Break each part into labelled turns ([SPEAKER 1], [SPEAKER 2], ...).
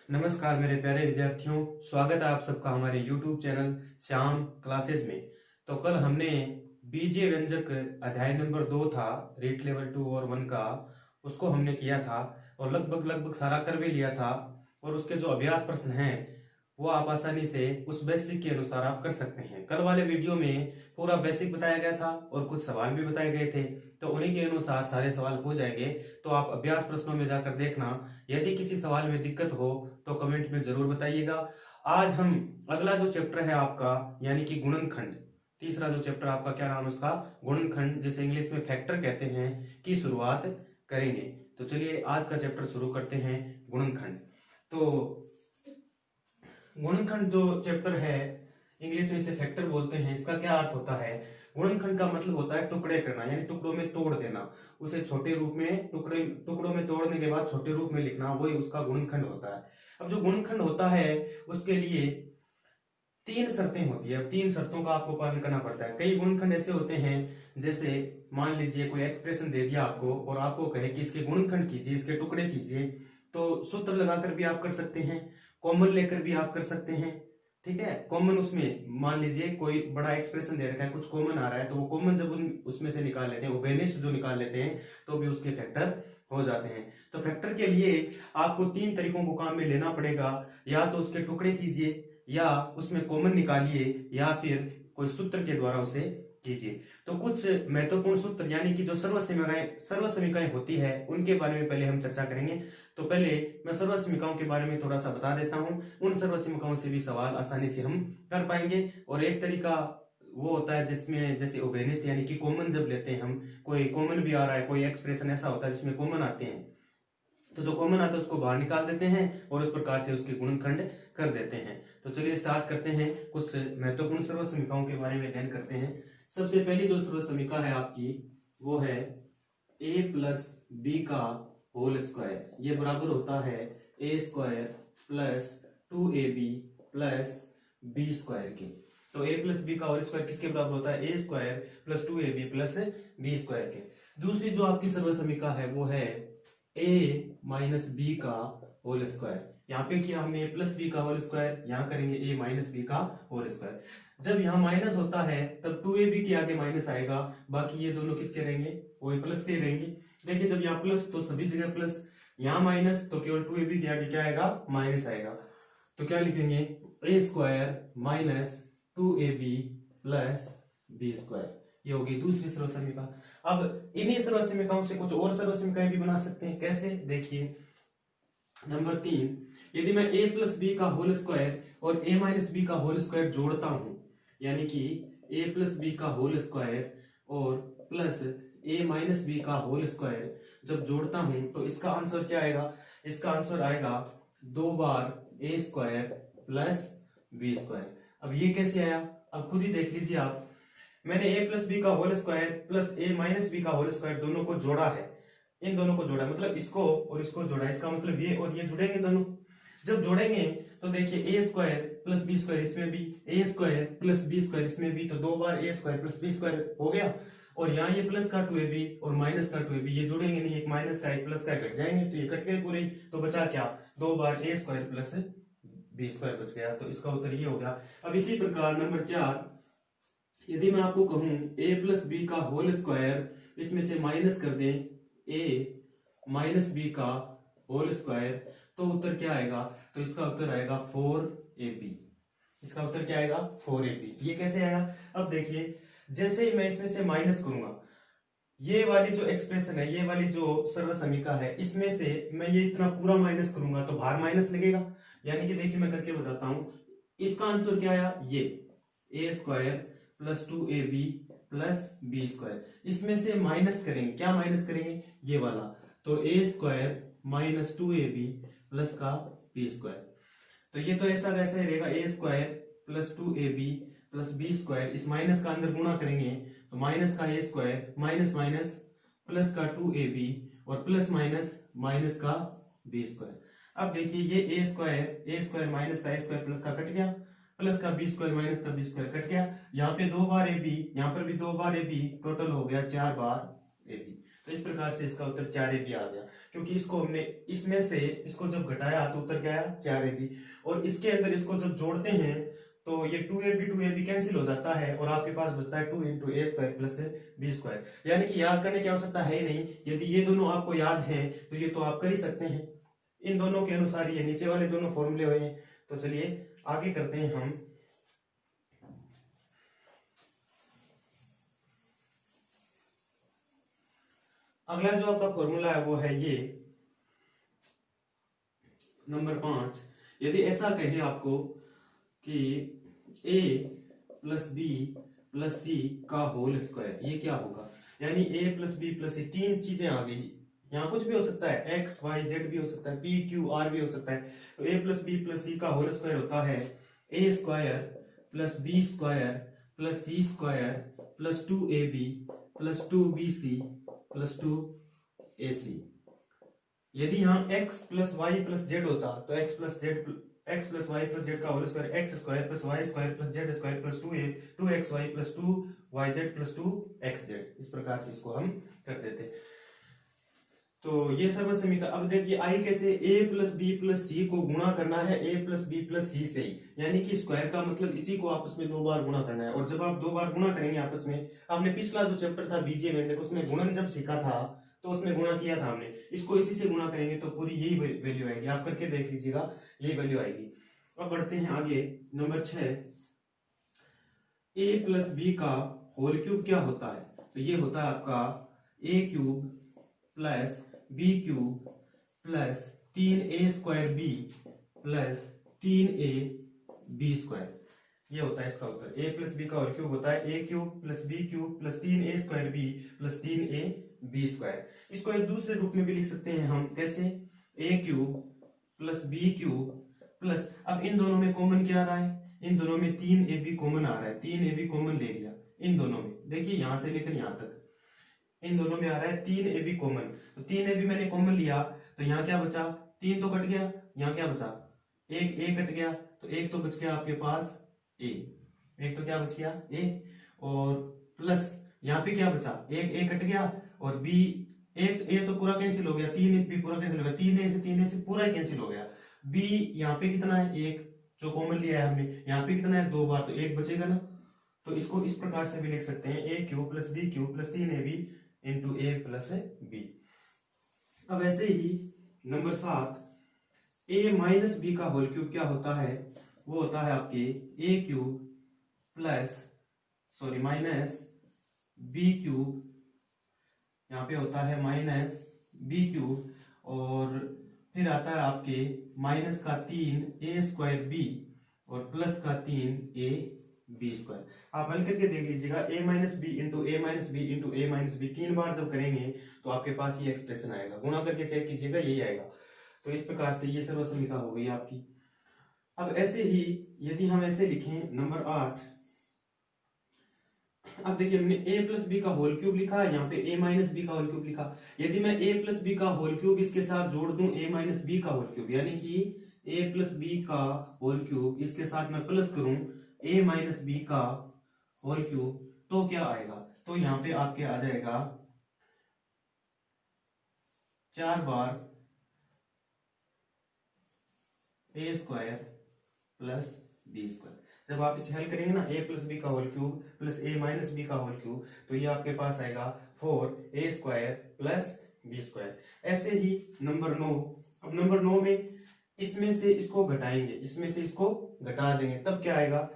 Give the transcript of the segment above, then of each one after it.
[SPEAKER 1] नमस्कार मेरे प्यारे विद्यार्थियों, स्वागत है आप सबका हमारे YouTube चैनल श्याम क्लासेस में। तो कल हमने बीजीय व्यंजक अध्याय नंबर 2 था, रीट लेवल 2 और 1 का, उसको हमने किया था और लगभग सारा कर भी लिया था। और उसके जो अभ्यास प्रश्न हैं वो आप आसानी से उस बेसिक के अनुसार आप कर सकते हैं। कल वाले वीडियो में पूरा बेसिक बताया गया था और कुछ सवाल भी बताए गए थे, तो उन्हीं के अनुसार सारे सवाल हो जाएंगे। तो आप अभ्यास प्रश्नों में जाकर देखना। यदि किसी सवाल में दिक्कत हो तो कमेंट में जरूर बताइएगा। आज हम अगला जो चैप्टर है आपका यानी कि गुणनखंड, तीसरा जो चैप्टर आपका, क्या नाम है उसका, गुणनखंड, जिसे इंग्लिश में फैक्टर कहते हैं, की शुरुआत करेंगे। तो चलिए आज का चैप्टर शुरू करते हैं, गुणनखंड। तो गुणनखंड जो चैप्टर है, इंग्लिश में इसे फैक्टर बोलते हैं। इसका क्या अर्थ होता है? गुणनखंड का मतलब होता है टुकड़े करना, यानी टुकड़ों में तोड़ देना, उसे छोटे रूप में टुकड़ों में तोड़ने के बाद छोटे रूप में लिखना, वही उसका गुणनखंड होता है। अब जो गुणनखंड होता है उसके लिए 3 शर्तें होती है। अब 3 शर्तों का आपको पालन करना पड़ता है। कई गुणनखंड ऐसे होते हैं, जैसे मान लीजिए कोई एक्सप्रेशन दे दिया आपको और आपको कहे कि इसके गुणनखंड कीजिए, इसके टुकड़े कीजिए, तो सूत्र लगाकर भी आप कर सकते हैं, कॉमन लेकर भी आप कर सकते हैं। ठीक है, कॉमन उसमें मान लीजिए कोई बड़ा एक्सप्रेशन दे रखा है, कुछ कॉमन आ रहा है, तो वो कॉमन जब उसमें से निकाल लेते हैं, उभयनिष्ठ जो निकाल लेते हैं, तो भी उसके फैक्टर हो जाते हैं। तो फैक्टर के लिए आपको 3 तरीकों को काम में लेना पड़ेगा। या तो उसके टुकड़े कीजिए, या उसमें कॉमन निकालिए, या फिर कोई सूत्र के द्वारा उसे कीजिए। तो कुछ महत्वपूर्ण सूत्र यानी कि जो सर्वसमीकाएं होती है उनके बारे में पहले हम चर्चा करेंगे। तो पहले मैं सर्वसमीकाओं के बारे में थोड़ा सा बता देता हूं। उन सर्वसमीकाओं से भी सवाल आसानी से हम कर पाएंगे। और एक तरीका वो होता है जिसमें जैसे उभयनिष्ठ यानी कि कॉमन जब लेते हैं हम, कोई कॉमन भी आ रहा है, कोई एक्सप्रेशन ऐसा होता है जिसमें कॉमन आते हैं, तो जो कॉमन आता है उसको बाहर निकाल देते हैं और उस प्रकार से उसके गुणनखंड कर देते हैं। तो चलिए स्टार्ट करते हैं, कुछ महत्वपूर्ण सर्वसमीकाओं के बारे में अध्ययन करते हैं। सबसे पहली जो सर्वसमीका है आपकी वो है a प्लस बी का होल स्क्वायर, ये बराबर होता है a square plus 2ab plus B square के। तो a प्लस बी का होल स्क्वायर किसके बराबर होता है? a square plus 2ab plus B square के। दूसरी जो आपकी सर्वसमीका है वो है a माइनस बी का होल स्क्वायर। यहाँ पे किया हमने a प्लस बी का होल स्क्वायर, यहाँ करेंगे a माइनस बी का होल स्क्वायर। जब यहाँ माइनस होता है तब 2ab के आगे माइनस आएगा, बाकी ये दोनों किसके रहेंगे? वो प्लस के रहेंगे। देखिए जब यहाँ प्लस तो सभी जगह प्लस, यहाँ माइनस तो केवल 2ab के आगे क्या आएगा? माइनस आएगा। तो क्या लिखेंगे? a square minus 2ab plus B square. ये होगी दूसरी सर्वसमीका। अब इन्हीं सर्वसमीकाओं से कुछ और सर्वसमीकाएं भी बना सकते हैं। कैसे? देखिए नंबर 3, यदि मैं a प्लस बी का होल स्क्वायर और a माइनस बी का होल स्क्वायर जोड़ता हूं, यानी कि a प्लस बी का होल स्क्वायर और प्लस a माइनस बी का होल स्क्वायर जब जोड़ता हूं तो इसका आंसर क्या आएगा? इसका आंसर आएगा 2 बार a square plus B square. अब ये कैसे आया? अब खुद ही देख लीजिए आप। मैंने a प्लस बी का whole square plus a minus B का होल स्क्वायर दोनों को जोड़ा है, इन दोनों को जोड़ा, मतलब इसको और इसको जोड़ा। इसका मतलब ये और ये जुड़ेंगे दोनों। जब जोड़ेंगे तो देखिए a square plus B square इसमें भी, a square plus B square इसमें भी, तो 2 बार a square plus B square हो गया। और यहाँ ये प्लस का 2ab और माइनस का 2ab, ये जुड़ेंगे नहीं, एक माइनस का एक प्लस का कट जाएंगे, तो ये कट गए पूरे। तो बचा क्या? 2 बार a square plus B square बच गया। तो इसका उत्तर ये हो गया। अब इसी प्रकार नंबर 4, यदि मैं आपको कहूं a प्लस बी का होल स्क्वायर, इसमें से माइनस कर दें a माइनस बी का होल स्क्वायर, तो उत्तर क्या आएगा? तो इसका उत्तर आएगा 4ab। इसका उत्तर क्या आएगा? 4ab। ये कैसे आया? अब देखिए जैसे ही मैं इसमें से माइनस करूंगा, ये वाली जो एक्सप्रेशन है, ये वाली जो सर्वसमीका है, इसमें से मैं ये इतना पूरा माइनस करूंगा तो बाहर माइनस लगेगा। यानी कि देखिए मैं करके बताता हूं, इसका आंसर क्या आया? ये a square plus 2ab plus B square. इसमें से माइनस करेंगे, क्या माइनस करेंगे? ये वाला। तो a square minus 2ab plus का बी स्क्वायर। तो ये तो ऐसा कैसे रहेगा? a square plus 2ab plus B square, इस माइनस का अंदर गुणा करेंगे तो माइनस का a square minus minus plus का 2ab और प्लस माइनस माइनस का बी स्क्वायर। अब देखिए ये a स्क्वायर माइनस का a स्क्वायर प्लस का कट गया, प्लस का बी स्क्वायर माइनस का बी स्क्वायर कट गया। यहाँ पे 2 बार ab, यहाँ पर भी 2 बार ab, टोटल हो गया 4 बार ab। तो इस प्रकार से इसका उत्तर 4ab आ गया, क्योंकि इसको हमने इसमें से इसको जब घटाया तो उत्तर क्या आया 4ab, और इसके अंदर इसको जब जोड़ते हैं तो ये 2ab कैंसिल हो जाता है और आपके पास बचता है 2 into a square plus B square. यानी कि याद करने की आवश्यकता है ही नहीं, यदि ये दोनों आपको याद हैं तो ये तो आप कर ही सकते हैं, इन दोनों के अनुसार ये नीचे वाले दोनों फॉर्मूले हुए हैं। तो चलिए आगे करते हैं हम। अगला जो आपका फॉर्मूला है वो है ये नंबर 5। यदि ऐसा कहे आपको कि a plus B plus C का होल स्क्वायर, ये क्या होगा? यानी a प्लस बी प्लस सी, तीन चीजें आ गई, यहाँ कुछ भी हो सकता है, x y z भी हो सकता है, p q r भी हो सकता है। तो a plus B plus C का होल स्क्वायर होता है a square plus B square plus C square plus 2ab plus 2bc plus 2ac। यदि यहाँ x plus Y plus Z होता तो x plus Y plus Z का whole square x square plus Y square plus Z square plus 2x y plus 2yz plus 2xz, इस प्रकार से इसको हम कर देते। तो ये सर्वसम्मिता। अब देखिए आई कैसे, a प्लस बी प्लस सी को गुणा करना है a प्लस बी प्लस सी से, यानी कि स्क्वायर का मतलब इसी को आपस में 2 बार गुणा करना है। और जब आप 2 बार गुणा करेंगे आपस में, आपने पिछला जो चैप्टर था बीजीएम उसमें गुणन जब सीखा था तो उसमें गुणा किया था हमने, इसको इसी से गुणा करेंगे तो पूरी यही वैल्यू आएगी, आप करके देख लीजिएगा यही वैल्यू आएगी। अब बढ़ते हैं आगे, नंबर 6, a प्लस बी का होल क्यूब क्या होता है? तो ये होता है आपका a cube plus B cube plus 3a square B plus 3a b square, ये होता है इसका उत्तर। a प्लस बी का होल क्यूब होता है a cube plus B cube plus 3a square B plus 3a b square. इसको एक दूसरे रूप में भी लिख सकते हैं हम, कैसे? a cube plus B cube plus, अब इन दोनों में कॉमन क्या आ रहा है? इन दोनों में 3ab कॉमन आ रहा है, 3ab कॉमन ले लिया इन दोनों में, देखिए यहां से लेकर यहां तक इन दोनों में आ रहा है 3ab कॉमन, तो 3ab मैंने कॉमन लिया तो यहाँ क्या बचा? 3 तो कट गया, यहाँ क्या बचा? एक a कट गया, तो एक तो बच गया आपके पास a, एक तो क्या बच गया a, और प्लस यहाँ पे क्या बचा? एक a कट गया और b, एक a तो पूरा कैंसिल हो गया, 3b पूरा कैंसिल हो गया, 3a से पूरा ही कैंसिल हो गया। b यहाँ पे कितना है? एक, जो कॉमन लिया है हमने, यहाँ पे कितना है? 2 बार, तो एक बचेगा ना। तो इसको इस प्रकार से भी लिख सकते हैं a cube plus B cube plus 3ab into a plus b. अब ऐसे ही नंबर 7, a माइनस बी का होल क्यूब क्या होता है? वो होता है आपके a cube minus B cube, यहाँ पे होता है माइनस बी क्यूब, और फिर आता है आपके माइनस का 3a स्क्वायर बी और प्लस का 3a बी स्क्वायर। आप हल करके देख लीजिएगा, a minus b into a minus b into a minus b, 3 बार जब करेंगे तो आपके पास ये एक्सप्रेशन आएगा, गुणा करके चेक कीजिएगा यही आएगा। तो इस प्रकार से ये सर्वसम्मिता हो गई आपकी। अब ऐसे ही यदि हम ऐसे लिखें नंबर 8, अब देखिए हमने a प्लस बी का होल क्यूब लिखा, यहाँ पे a माइनस बी का होल क्यूब लिखा। यदि मैं a प्लस बी का होल क्यूब इसके साथ जोड़ दूं a माइनस बी का होल क्यूब, यानी कि a प्लस बी का होल क्यूब इसके साथ मैं प्लस करूं a माइनस बी का होल क्यूब, तो क्या आएगा? तो यहाँ पे आपके आ जाएगा 4 बार a square plus B square. जब आप इसे हल करेंगे ना, a प्लस बी का whole cube plus a minus B का होल क्यूब, तो ये आपके पास आएगा 4a square plus B square. ऐसे ही नंबर 9, अब नंबर 9 में इसमें से इसको घटाएंगे, इसमें से इसको घटा देंगे, तब क्या आएगा?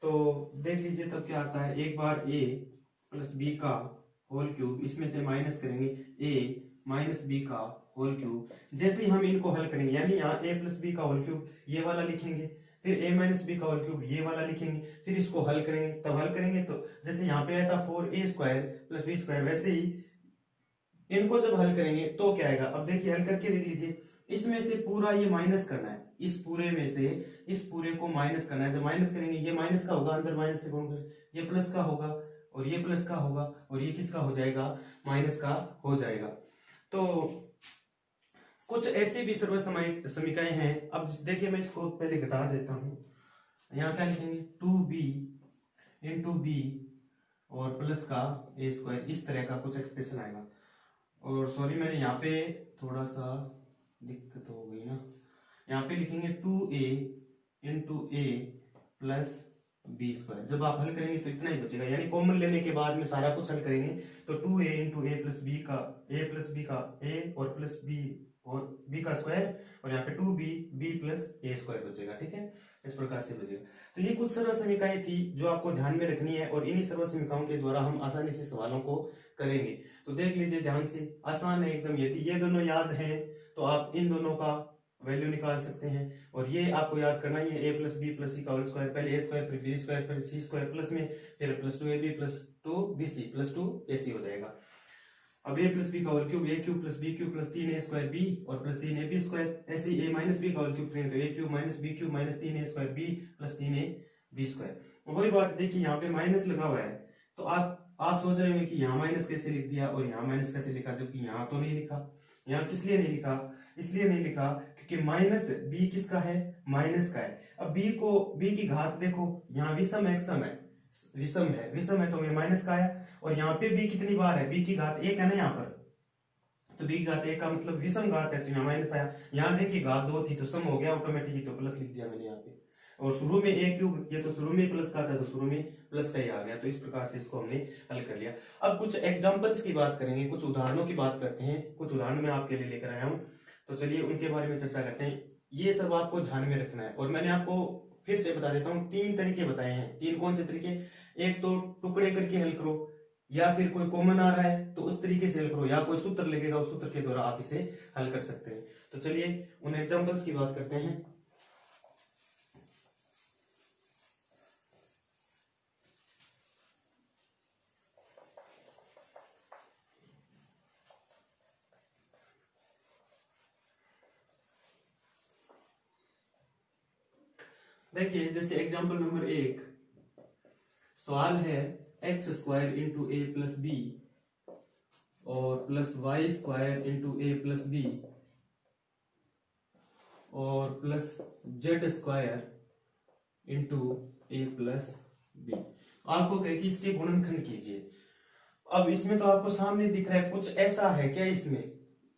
[SPEAKER 1] तो देख लीजिए तब क्या आता है, एक बार a प्लस बी का होल क्यूब, इसमें से माइनस करेंगे a माइनस बी का होल क्यूब। जैसे ही हम इनको हल करेंगे, यानी यहाँ a प्लस बी का होल क्यूब ये वाला लिखेंगे, फिर a माइनस बी का होल क्यूब ये वाला लिखेंगे, फिर इसको हल करेंगे। तब हल करेंगे तो जैसे यहाँ पे आया था 4a square plus B square, वैसे ही इनको जब हल करेंगे तो क्या आएगा? अब देखिए हल करके देख लीजिए, इसमें से पूरा ये माइनस करना है, इस पूरे में से इस पूरे को माइनस करना है। जब माइनस करेंगे ये माइनस का होगा, अंदर माइनस से गुण करें, ये प्लस का होगा और ये प्लस का होगा और ये किसका हो जाएगा? माइनस का हो जाएगा। तो कुछ ऐसी भी सर्वसम्मिकाएं हैं। अब देखिए मैं इसको पहले घटा देता हूं, यहाँ क्या लिखेंगे? 2b इंटू बी और प्लस का a स्क्वायर, इस तरह का कुछ एक्सप्रेशन आएगा। और सॉरी मैंने यहाँ पे थोड़ा सा दिक्कत हो गई ना, यहाँ पे लिखेंगे 2a इंटू ए प्लस बी स्क्वायर। जब आप हल करेंगे तो इतना ही बचेगा, यानी कॉमन लेने के बाद में सारा कुछ हल करेंगे तो 2a इंटू ए प्लस बी का ए और प्लस बी और बी का स्क्वायर, और यहाँ पे 2b b प्लस ए स्क्वायर बचेगा। ठीक है, इस प्रकार से बचेगा। तो ये कुछ सरल समीकरणाएं थी जो आपको ध्यान में रखनी है, और इन्हीं सरल समीकरणों के द्वारा हम आसानी से सवालों को करेंगे। तो देख लीजिए ध्यान से, आसान है एकदम। यदि ये दोनों याद हैं तो आप इन दोनों का वैल्यू निकाल सकते हैं, और ये आपको याद करना ही है, ए प्लस बी प्लस सी का होल स्क्वायर, पहले ए स्क्वायर फिर बी स्क्वायर फिर सी स्क्वायर प्लस में फिर plus 2ab plus 2bc plus 2ac हो जाएगा। अब a प्लस बी का होल क्यूब, ए cube plus B cube plus 3a square B और प्लस 3ab स्क्वायर। ऐसे ही a माइनस बी का होल क्यूब करेंगे तो a cube minus B cube minus 3a square B plus 3ab square. वही बात देखिए, यहाँ पे माइनस लगा हुआ है, तो आप सोच रहे होंगे कि यहाँ माइनस कैसे लिख दिया और यहाँ माइनस कैसे लिखा, जबकि यहाँ तो नहीं लिखा। यहाँ किस लिए नहीं लिखा? इसलिए नहीं लिखा क्योंकि माइनस बी किसका है? माइनस का है। अब बी की घात देखो, यहाँ विषम है विषम है तो ये माइनस का है, और यहाँ पे बी कितनी बार है? बी की घात एक है ना यहाँ पर, तो बी की घात एक का मतलब विषम घात है, तो यहाँ माइनस आया। यहाँ देखिए घात 2 थी तो सम हो गया ऑटोमेटिकली, तो प्लस लिख दिया मैंने यहाँ पे। और शुरू में ए क्यूब, ये तो शुरू में प्लस का था तो शुरू में प्लस का ही आ गया, तो इस प्रकार से इसको हमने हल कर लिया। अब कुछ एग्जांपल्स की बात करेंगे, कुछ उदाहरणों की बात करते हैं। कुछ उदाहरण मैं आपके लिए लेकर आया हूँ, तो चलिए उनके बारे में चर्चा करते हैं। ये सब आपको ध्यान में रखना है, और मैंने आपको फिर से बता देता हूँ, 3 तरीके बताए हैं। 3 कौन से तरीके? एक तो टुकड़े करके हल करो, या फिर कोई कॉमन आ रहा है तो उस तरीके से हल करो, या कोई सूत्र लगेगा उस सूत्र के द्वारा आप इसे हल कर सकते हैं। तो चलिए उन एग्जांपल्स की बात करते हैं। देखिए जैसे एग्जांपल नंबर 1 सवाल है एक्स स्क्वायर इंटू ए प्लस बी और प्लस वाई स्क्वायर इंटू ए प्लस बी और प्लस जेड स्क्वायर इंटू ए प्लस बी। आपको कहे कि इसके गुणनखंड कीजिए। अब इसमें तो आपको सामने दिख रहा है, कुछ ऐसा है क्या इसमें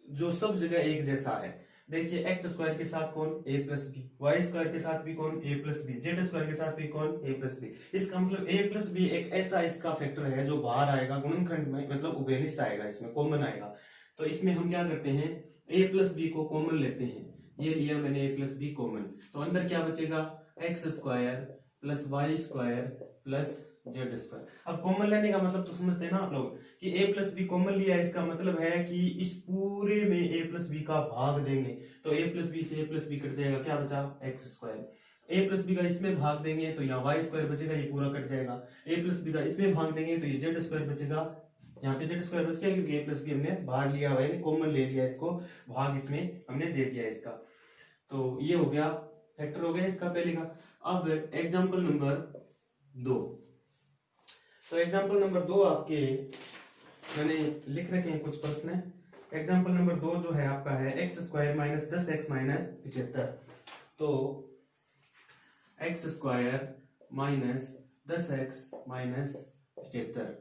[SPEAKER 1] जो सब जगह एक जैसा है? देखिए एक्स स्क्वायर के साथ कौन? ए प्लस बी। वाई स्क्वायर के साथ भी कौन? ए प्लस बी। जेड स्क्वायर के साथ भी कौन? ए प्लस बी। इसका मतलब ए प्लस बी एक ऐसा इसका फैक्टर है जो बाहर आएगा गुणनखंड में, मतलब उभयनिष्ठ आएगा, इसमें कॉमन आएगा। तो इसमें हम क्या करते हैं, ए प्लस बी को कॉमन लेते हैं। ये लिया मैंने ए प्लस बी कॉमन, तो अंदर क्या बचेगा? X square plus Y square plus Z square. अब कॉमन लेने का मतलब तो समझते हैं ना आप लोग कि ए प्लस बी कॉमन लिया, इसका मतलब है कि इस पूरे में ए प्लस बी का भाग देंगे, तो ए प्लस बी से ए प्लस बी कट जाएगा, क्या बचा? X square. A plus B का इसमें भाग देंगे तो यहाँ वाई स्क्वायर बचेगा, ये पूरा कट जाएगा। ए प्लस बी का इसमें भाग देंगे तो ये जेड स्क्वायर बचेगा, यहाँ पे जेड स्क्वायर बच गया क्योंकि ए प्लस बी हमने बाहर लिया हुआ है, कॉमन ले लिया, इसको भाग इसमें हमने दे दिया इसका। तो ये हो गया, फैक्टर हो गया इसका पहले का। अब एग्जाम्पल नंबर 2, तो एग्जाम्पल नंबर 2 आपके मैंने लिख रखे हैं कुछ प्रश्न। एग्जाम्पल नंबर 2 जो है आपका है x square minus 10x minus 75। तो x square minus 10x minus 75,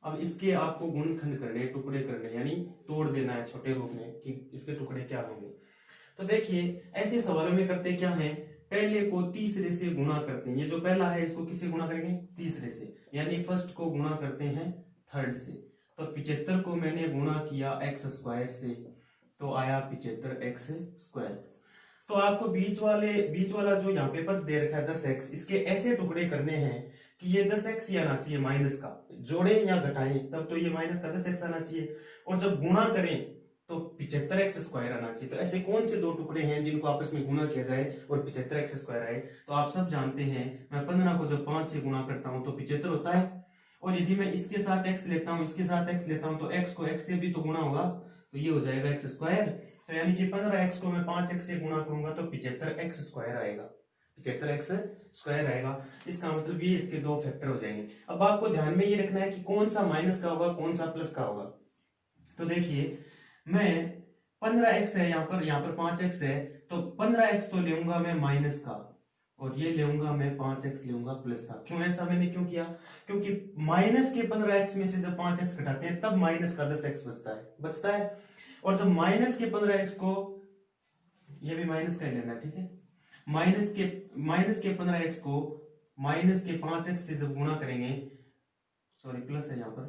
[SPEAKER 1] अब इसके आपको गुणनखंड करने, टुकड़े करने, यानी तोड़ देना है छोटे रूप में कि इसके टुकड़े क्या होंगे। तो देखिए ऐसे सवालों में करते क्या है, पहले को तीसरे से गुणा करते हैं। ये जो पहला है इसको किससे गुणा करेंगे? तीसरे से, यानी फर्स्ट को गुणा करते हैं थर्ड से। तो 75 को मैंने गुणा किया एक्स स्क्वायर से, तो आया 75x स्क्वायर। तो आपको बीच वाला जो यहाँ पे पद दे रखा है 10x, इसके ऐसे टुकड़े करने हैं कि ये 10x ही आना चाहिए माइनस का, जोड़े या घटाएं तब तो ये माइनस का 10x आना चाहिए, और जब गुणा करें तो 75x स्क्वायर आना चाहिए। तो ऐसे कौन से 2 टुकड़े हैं जिनको आपस में गुणा किया जाए और 75x स्क्वायर आए? तो आप सब जानते हैं, मैं 15 को जब 5 से गुणा करता हूं तो 75 होता है, और यदि मैं इसके साथ x लेता हूं, इसके साथ x लेता हूं, तो x को x से भी तो गुणा होगा, तो ये हो जाएगा x स्क्वायर। तो यानी कि 15x को मैं 5x से गुणा करूंगा तो 75x स्क्वायर आएगा, 75x स्क्वायर आएगा। इसका मतलब ये इसके 2 फैक्टर हो जाएंगे। अब आपको ध्यान में ये रखना है कि कौन सा माइनस का होगा, कौन सा प्लस का होगा। तो देखिए मैं 15x है यहाँ पर 5x है, तो 15x तो लेऊंगा मैं माइनस का, और ये लेऊंगा मैं 5x लेऊंगा प्लस का। क्यों ऐसा मैंने क्यों किया? क्योंकि माइनस के 15x में से जब 5x घटाते हैं तब माइनस का 10x बचता है। और जब माइनस के 15x को, ये भी माइनस का ही लेना, ठीक है, माइनस के 15x को माइनस के 5x से जब गुणा करेंगे, सॉरी प्लस है यहाँ पर,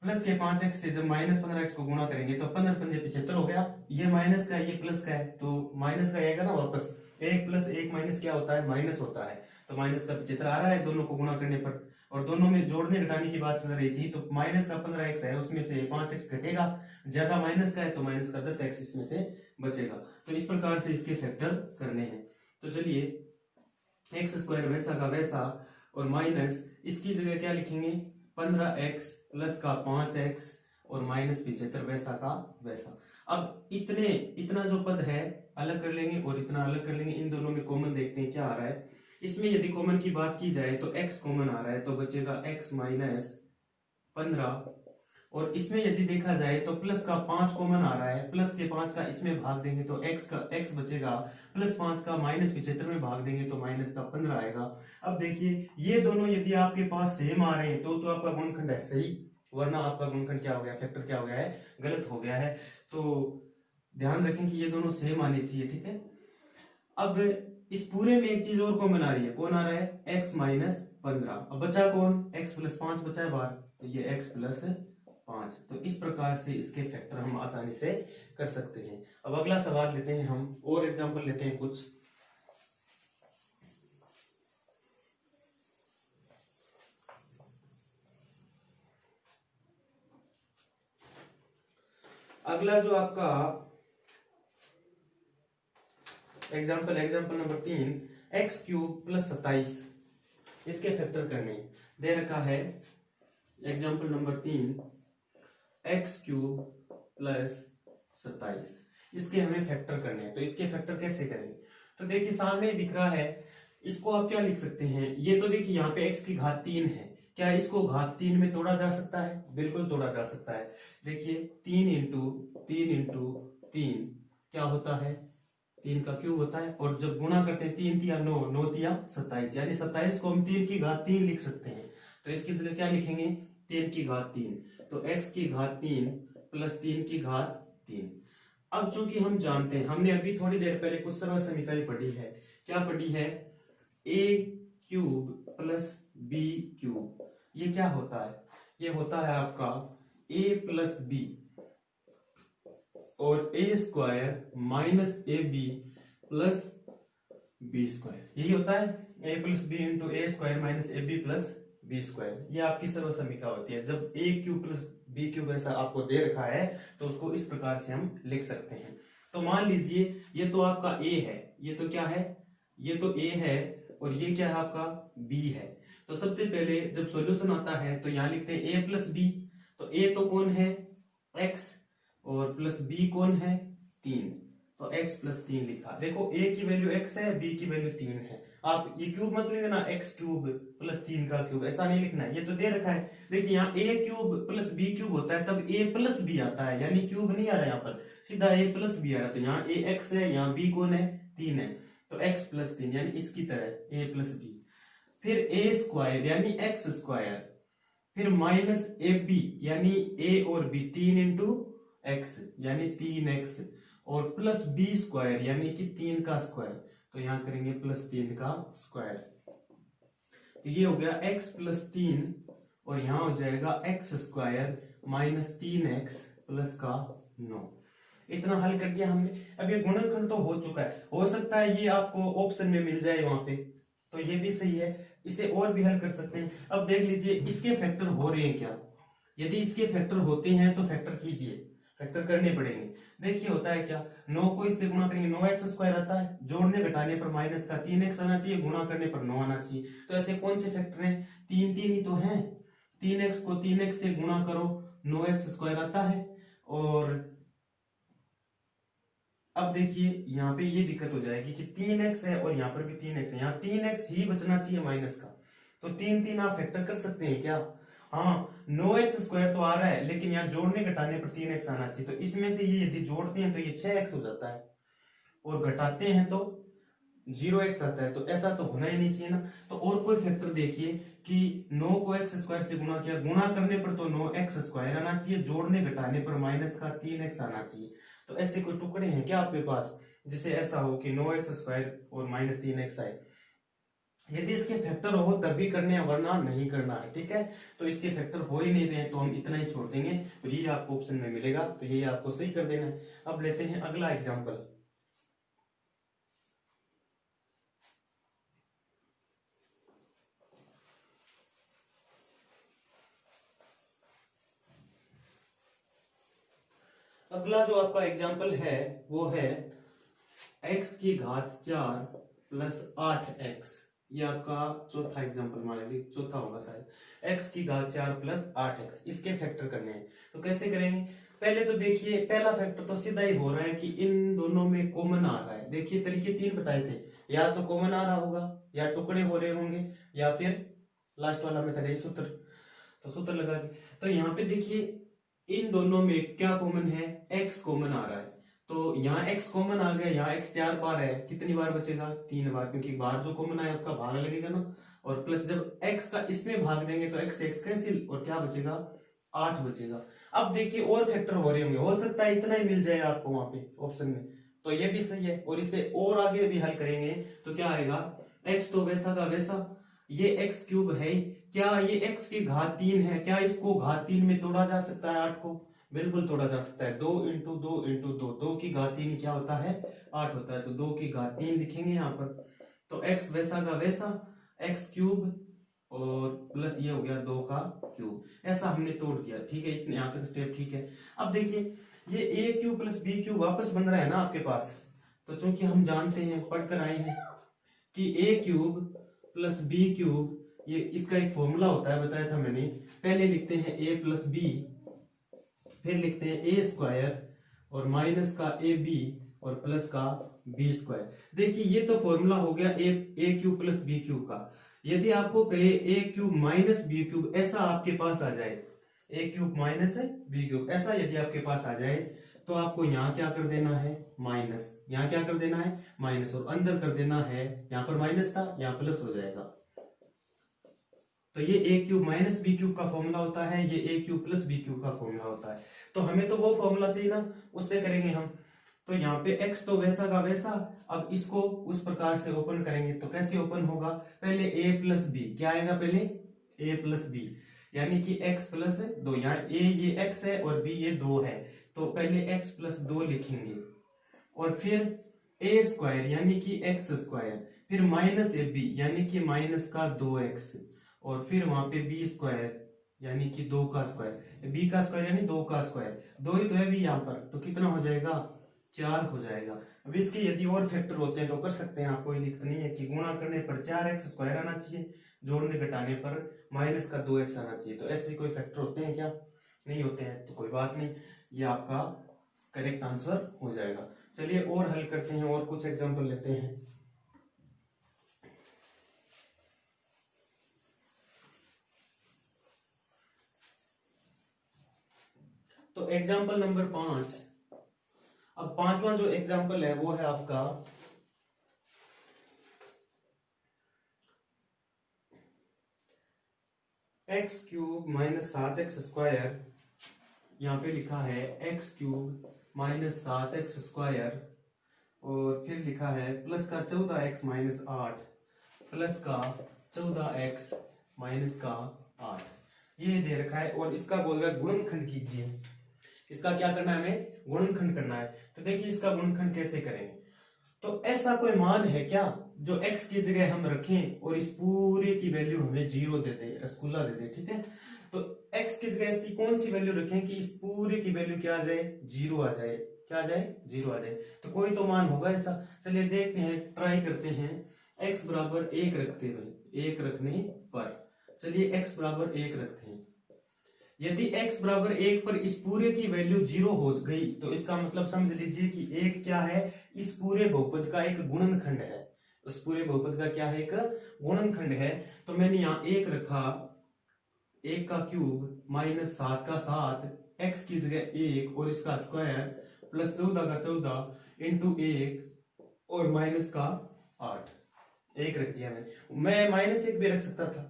[SPEAKER 1] प्लस के 5x से जब माइनस 15x को गुणा करेंगे तो 15 पंजे 75 हो गया। ये माइनस का है, ये प्लस का है, तो माइनस का आएगा ना वापस। एक प्लस एक माइनस क्या होता है? माइनस होता है। तो माइनस का 75 आ रहा है दोनों को गुणा करने पर। और दोनों में जोड़ने घटाने की बात चल रही थी, तो माइनस का 15x है, उसमें से 5x घटेगा, ज्यादा माइनस का है तो माइनस का 10x इसमें से बचेगा। तो इस प्रकार से इसके फैक्टर करने हैं। तो चलिए एक्स स्क्वायर वैसा का वैसा और माइनस इसकी जगह क्या लिखेंगे? 15x प्लस का 5x और माइनस 75 वैसा का वैसा। अब इतना जो पद है अलग कर लेंगे और इतना अलग कर लेंगे। इन दोनों में कॉमन देखते हैं क्या आ रहा है। इसमें यदि कॉमन की बात की जाए तो x कॉमन आ रहा है, तो बचेगा x माइनस 15। और इसमें यदि देखा जाए तो प्लस का 5 कॉमन आ रहा है, प्लस के 5 का इसमें भाग देंगे तो x बचेगा, प्लस 5 का माइनस 75 में भाग देंगे तो माइनस का 15 आएगा। अब देखिए ये दोनों यदि आपके पास सेम आ रहे हैं तो आपका गुणनखंड है सही, वरना आपका गुणनखंड क्या हो गया? फैक्टर क्या हो गया है? गलत हो गया है। तो ध्यान रखें कि ये दोनों सेम आने चाहिए, ठीक है। अब इस पूरे में एक चीज और कॉमन आ रही है, कौन आ रहा है? x minus 15। अब बचा कौन? x प्लस 5 बचा है बाहर, तो ये x प्लस 5। तो इस प्रकार से इसके फैक्टर हम आसानी से कर सकते हैं। अब अगला सवाल लेते हैं हम, और एग्जांपल लेते हैं कुछ। अगला जो आपका example number 3, x cube plus 27, इसके फैक्टर करने दे रखा है। Example number 3, x cube plus 27, इसके हमें फैक्टर करने हैं। तो इसके फैक्टर कैसे करेंगे? तो देखिए सामने दिख रहा है, इसको आप क्या लिख सकते हैं? ये तो देखिए यहाँ पे x की घात 3 है, क्या इसको घात 3 में तोड़ा जा सकता है? बिल्कुल तोड़ा जा सकता है। देखिए 3 इंटू 3 क्या होता है? 3 का क्यूब होता है। और जब गुणा करते हैं 3 तिया 9, 9 तिया 27, यानी 27 को हम 3 की घात 3 लिख सकते हैं। तो इसकी जगह क्या लिखेंगे? 3 की घात 3, तो x की घात 3 प्लस 3 की घात 3। अब चूंकि हम जानते हैं, हमने अभी थोड़ी देर पहले कुछ सरल समीकरण पढ़ी है, क्या पढ़ी है? a cube plus b cube, ये क्या होता है? ये होता है आपका a प्लस बी और a square minus a b plus B square, यही होता है। a plus b into a square minus a b plus B square, ये आपकी सर्व समीकरण होती है। जब a cube plus B cube ऐसा आपको दे रखा है तो उसको इस प्रकार से हम लिख सकते हैं। तो मान लीजिए ये तो आपका a है, ये तो क्या है? ये तो a है और ये क्या है आपका? b है। तो सबसे पहले जब सॉल्यूशन आता है तो यहाँ लिखते हैं a प्लस बी। तो a तो कौन है? x, और प्लस b कौन है? 3, तो x प्लस 3 लिखा। देखो a की वैल्यू x है, b की वैल्यू 3 है। आप ये क्यूब मत लिखना x क्यूब प्लस 3 का क्यूब, ऐसा नहीं लिखना है, ये तो दे रखा है। देखिए यहाँ a cube plus b cube होता है तब a प्लस b आता है, यानी क्यूब नहीं आ रहा है, यहाँ पर सीधा a प्लस b आ रहा है। तो यहाँ a x है, यहाँ b कौन है? 3 है, तो x प्लस 3 यानी इसकी तरह a प्लस b। फिर a स्क्वायर यानी x स्क्वायर, फिर माइनस ए बी यानी a और b, 3 इंटू x यानी 3x, और प्लस बी स्क्वायर यानी कि 3 का स्क्वायर, तो यहां करेंगे प्लस 3 का स्क्वायर। तो ये हो गया x प्लस 3 और यहां हो जाएगा x square minus 3x plus का 9। इतना हल कर दिया हमने। अब ये गुणनखंड तो हो चुका है, हो सकता है ये आपको ऑप्शन में मिल जाए वहां पे, तो ये भी सही है, इसे और भी हल कर सकते हैं। अब देख लीजिए इसके फैक्टर हो रहे हैं क्या? यदि इसके फैक्टर होते हैं तो फैक्टर कीजिए, फैक्टर करने पड़ेंगे। देखिए होता है क्या, 9 को इससे गुणा करेंगे 9x स्क्वायर आता है, जोड़ने घटाने पर माइनस का 3x आना चाहिए, गुणा करने पर 9 आना चाहिए। तो ऐसे कौन से फैक्टर हैं? 3 3 ही तो हैं। 3x को 3x से गुणा करो 9x स्क्वायर आता है। और अब देखिए यहाँ पे ये दिक्कत हो जाएगी कि 3x है और यहाँ पर भी 3x है, यहाँ 3x ही बचना चाहिए माइनस का। तो 3 3 आप फैक्टर कर सकते हैं क्या? हाँ, 9x स्क्वायर तो आ रहा है लेकिन यहाँ जोड़ने घटाने पर 3x आना चाहिए। तो इसमें से ये यदि जोड़ते हैं तो ये 6x हो जाता है और घटाते हैं तो 0x आता है, तो ऐसा तो होना ही नहीं चाहिए ना। तो और कोई फैक्टर देखिए कि 9 को x स्क्वायर से गुणा किया, गुणा करने पर तो 9x स्क्वायर आना चाहिए, जोड़ने घटाने पर माइनस का 3x आना चाहिए। तो ऐसे कोई टुकड़े हैं क्या आपके पास जिसे ऐसा हो कि 9x स्क्वायर और माइनस 3x आए? यदि इसके फैक्टर हो तभी करने हैं, वरना नहीं करना है, ठीक है। तो इसके फैक्टर हो ही नहीं रहे तो हम इतना ही छोड़ देंगे, और ये आपको ऑप्शन में मिलेगा, तो ये आपको सही कर देना है। अब लेते हैं अगला एग्जाम्पल। अगला जो आपका एग्जाम्पल है वो है x की घात 4 प्लस 8x। ये आपका चौथा एग्जाम्पल मान लीजिए, चौथा होगा शायद। x की घात 4 प्लस 8x, इसके फैक्टर करने हैं। तो कैसे करेंगे? पहले तो देखिए, पहला फैक्टर तो सीधा ही हो रहा है कि इन दोनों में कॉमन आ रहा है। देखिए तरीके 3 बताए थे, या तो कॉमन आ रहा होगा, या टुकड़े हो रहे होंगे, या फिर लास्ट वाला मेथड है सूत्र। तो सूत्र लगा के, तो यहाँ पे देखिए इन दोनों में क्या कॉमन है? x कॉमन आ रहा है। तो यहाँ x कॉमन आ गया, यहाँ x 4 बार है, कितनी बार बचेगा? 3 बार, क्योंकि बार जो कॉमन आया उसका भाग लगेगा ना। और प्लस जब x का इसमें भाग देंगे तो x से x कैंसिल, और क्या बचेगा? 8 बचेगा। अब देखिए और फैक्टर हो रहे होंगे, हो सकता है इतना ही मिल जाएगा आपको वहां पे ऑप्शन में, तो ये भी सही है। और इसे और आगे भी हल करेंगे तो क्या आएगा? x तो वैसा का वैसा, ये x क्यूब है, क्या ये x की घात 3 है, क्या इसको घात 3 में तोड़ा जा सकता है? 8 को बिल्कुल तोड़ा जा सकता है। 2 इंटू 2 इंटू 2, 2 की घात 3 क्या होता है? 8 होता है। तो 2 की घात 3 लिखेंगे यहाँ पर। तो x वैसा का वैसा, x क्यूब और प्लस ये हो गया 2 का क्यूब। ऐसा हमने तोड़ दिया, ठीक है, इतने यहाँ तक स्टेप ठीक है। अब देखिए ये ए क्यूब प्लस बी क्यूब वापस बन रहा है ना आपके पास। तो चूंकि हम जानते हैं, पढ़कर आए हैं कि ए क्यूब प्लस बी क्यूब, ये इसका एक फॉर्मूला होता है, बताया था मैंने। पहले लिखते हैं ए प्लस बी, फिर लिखते हैं ए स्क्वायर और माइनस का ए बी और प्लस का बी स्क्वायर। देखिए ये तो फॉर्मूला हो गया ए क्यूब प्लस बी क्यूब का। यदि आपको कहे ए क्यूब माइनस बी क्यूब, ऐसा आपके पास आ जाए, ए क्यूब माइनस बी क्यूब ऐसा यदि आपके पास आ जाए, तो आपको यहाँ क्या कर देना है? माइनस। यहाँ क्या कर देना है? माइनस, और अंदर कर देना है, यहाँ पर माइनस था, यहाँ प्लस हो जाएगा। तो ये ए क्यूब माइनस बी क्यूब का फॉर्मूला होता है, ये ए क्यूब प्लस बी क्यूब का फॉर्मूला होता है। तो हमें तो वो फॉर्मूला चाहिए ना, उससे करेंगे हम। तो यहाँ पे x तो वैसा का वैसा, अब इसको उस प्रकार से ओपन करेंगे। तो कैसे ओपन होगा? पहले a प्लस बी, क्या आएगा? पहले a प्लस बी, यानी कि x प्लस 2। यहाँ a ये x है और b ये 2 है, तो पहले x प्लस 2 लिखेंगे, और फिर a स्क्वायर यानी कि x स्क्वायर, फिर माइनस ए बी यानी कि माइनस का 2x, और फिर वहां पे बी स्क्वायर यानी कि 2 का स्क्वायर, बी का स्क्वायर यानी 2 का स्क्वायर, 2 ही तो है भी यहाँ पर, तो कितना हो जाएगा? 4 हो जाएगा। अब इसके यदि और फैक्टर होते हैं तो कर सकते हैं, आपको कोई दिक्कत नहीं है कि गुणा करने पर 4x स्क्वायर आना चाहिए, जोड़ने घटाने पर माइनस का 2x आना चाहिए। तो ऐसे कोई फैक्टर होते हैं क्या? नहीं होते हैं, तो कोई बात नहीं, ये आपका करेक्ट आंसर हो जाएगा। चलिए और हल करते हैं, और कुछ एग्जाम्पल लेते हैं। तो एग्जाम्पल नंबर 5। अब पांचवा जो एग्जाम्पल है वो है आपका x cube minus 7x square. यहाँ पे लिखा है x cube minus 7x square, और फिर लिखा है प्लस का 14x माइनस 8, प्लस का 14x माइनस का 8, ये दे रखा है। और इसका बोल रहा है गुणनखंड कीजिए। इसका क्या करना है? हमें गुणनखंड करना है। तो देखिए इसका गुणनखंड कैसे करेंगे? तो ऐसा कोई मान है क्या जो x की जगह हम रखें और इस पूरे की वैल्यू हमें 0 दे दे, रसगुल्ला दे दे, ठीक है। तो x की जगह ऐसी कौन सी वैल्यू रखें कि इस पूरे की वैल्यू क्या आ जाए? 0 आ जाए। क्या आ जाए? 0 आ जाए। तो कोई तो मान होगा ऐसा। चलिए देखते हैं, ट्राई करते हैं। x बराबर 1 रखते हुए, 1 रखने पर, चलिए x बराबर 1 रखते हैं। यदि x बराबर 1 पर इस पूरे की वैल्यू 0 हो गई, तो इसका मतलब समझ लीजिए कि 1 क्या है? इस पूरे बहुपद का एक गुणनखंड है। उस पूरे बहुपद का क्या है? एक गुणनखंड है। तो मैंने यहाँ 1 रखा, 1 का क्यूब माइनस 7 का 7, x की जगह 1 और इसका स्क्वायर, प्लस 14 का 14 इंटू 1 और माइनस का 8, 1 रख दिया मैं -1 भी रख सकता था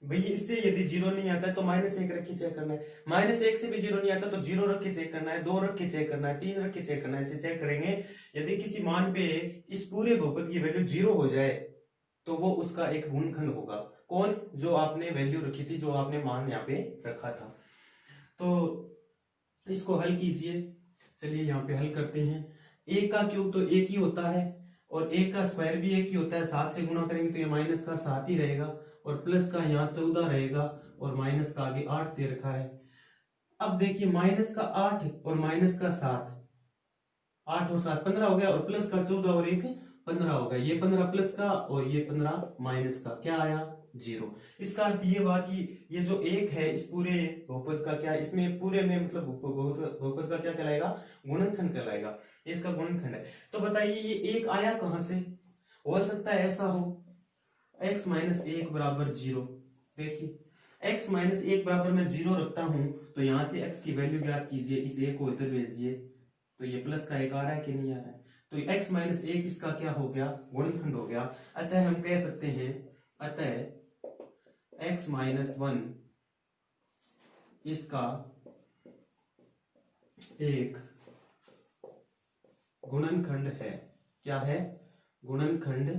[SPEAKER 1] भाई। इससे यदि 0 नहीं आता है तो -1 रख के चेक करना है, -1 से भी 0 नहीं आता तो 0 रख के चेक करना है, 2 रख के चेक करना है, 3 रख के चेक करना है। ऐसे चेक करेंगे। यदि किसी मान पे इस पूरे बहुपद की वैल्यू 0 हो जाए तो वो उसका एक गुणनखंड होगा। कौन? जो आपने वैल्यू रखी थी, जो आपने मान यहाँ पे रखा था। तो इसको हल कीजिए। चलिए यहाँ पे हल करते हैं। 1 का क्यूब तो 1 ही होता है और 1 का स्क्वायर भी 1 ही होता है। 7 से गुणा करेंगे तो ये माइनस का 7 ही रहेगा और प्लस का यहाँ 14 रहेगा और माइनस का आगे 8 दे रखा है। अब देखिए माइनस का 8 और माइनस का 7, 8 और 7 15 हो गया और प्लस का 14 और 1 15 हो गया। ये 15 प्लस का और ये 15 माइनस का, क्या आया? 0। इसका अर्थ ये हुआ कि ये जो 1 है इस पूरे बहुपद का क्या, इसमें पूरे में मतलब बहुपद का क्या कहलाएगा? गुणनखंड कहलाएगा। इसका गुणनखंड है। तो बताइए ये 1 आया कहां से? हो सकता है ऐसा हो x - 1 बराबर 0। देखिए x - 1 बराबर मैं 0 रखता हूं तो यहां से x की वैल्यू ज्ञात कीजिए, इस 1 को इधर भेज दिए तो ये प्लस का 1 आ रहा है कि नहीं आ रहा है? तो x - 1 इसका क्या हो गया? गुणनखंड हो गया। अतः हम कह सकते हैं, अतः x - 1 इसका एक गुणनखंड है। क्या है? गुणनखंड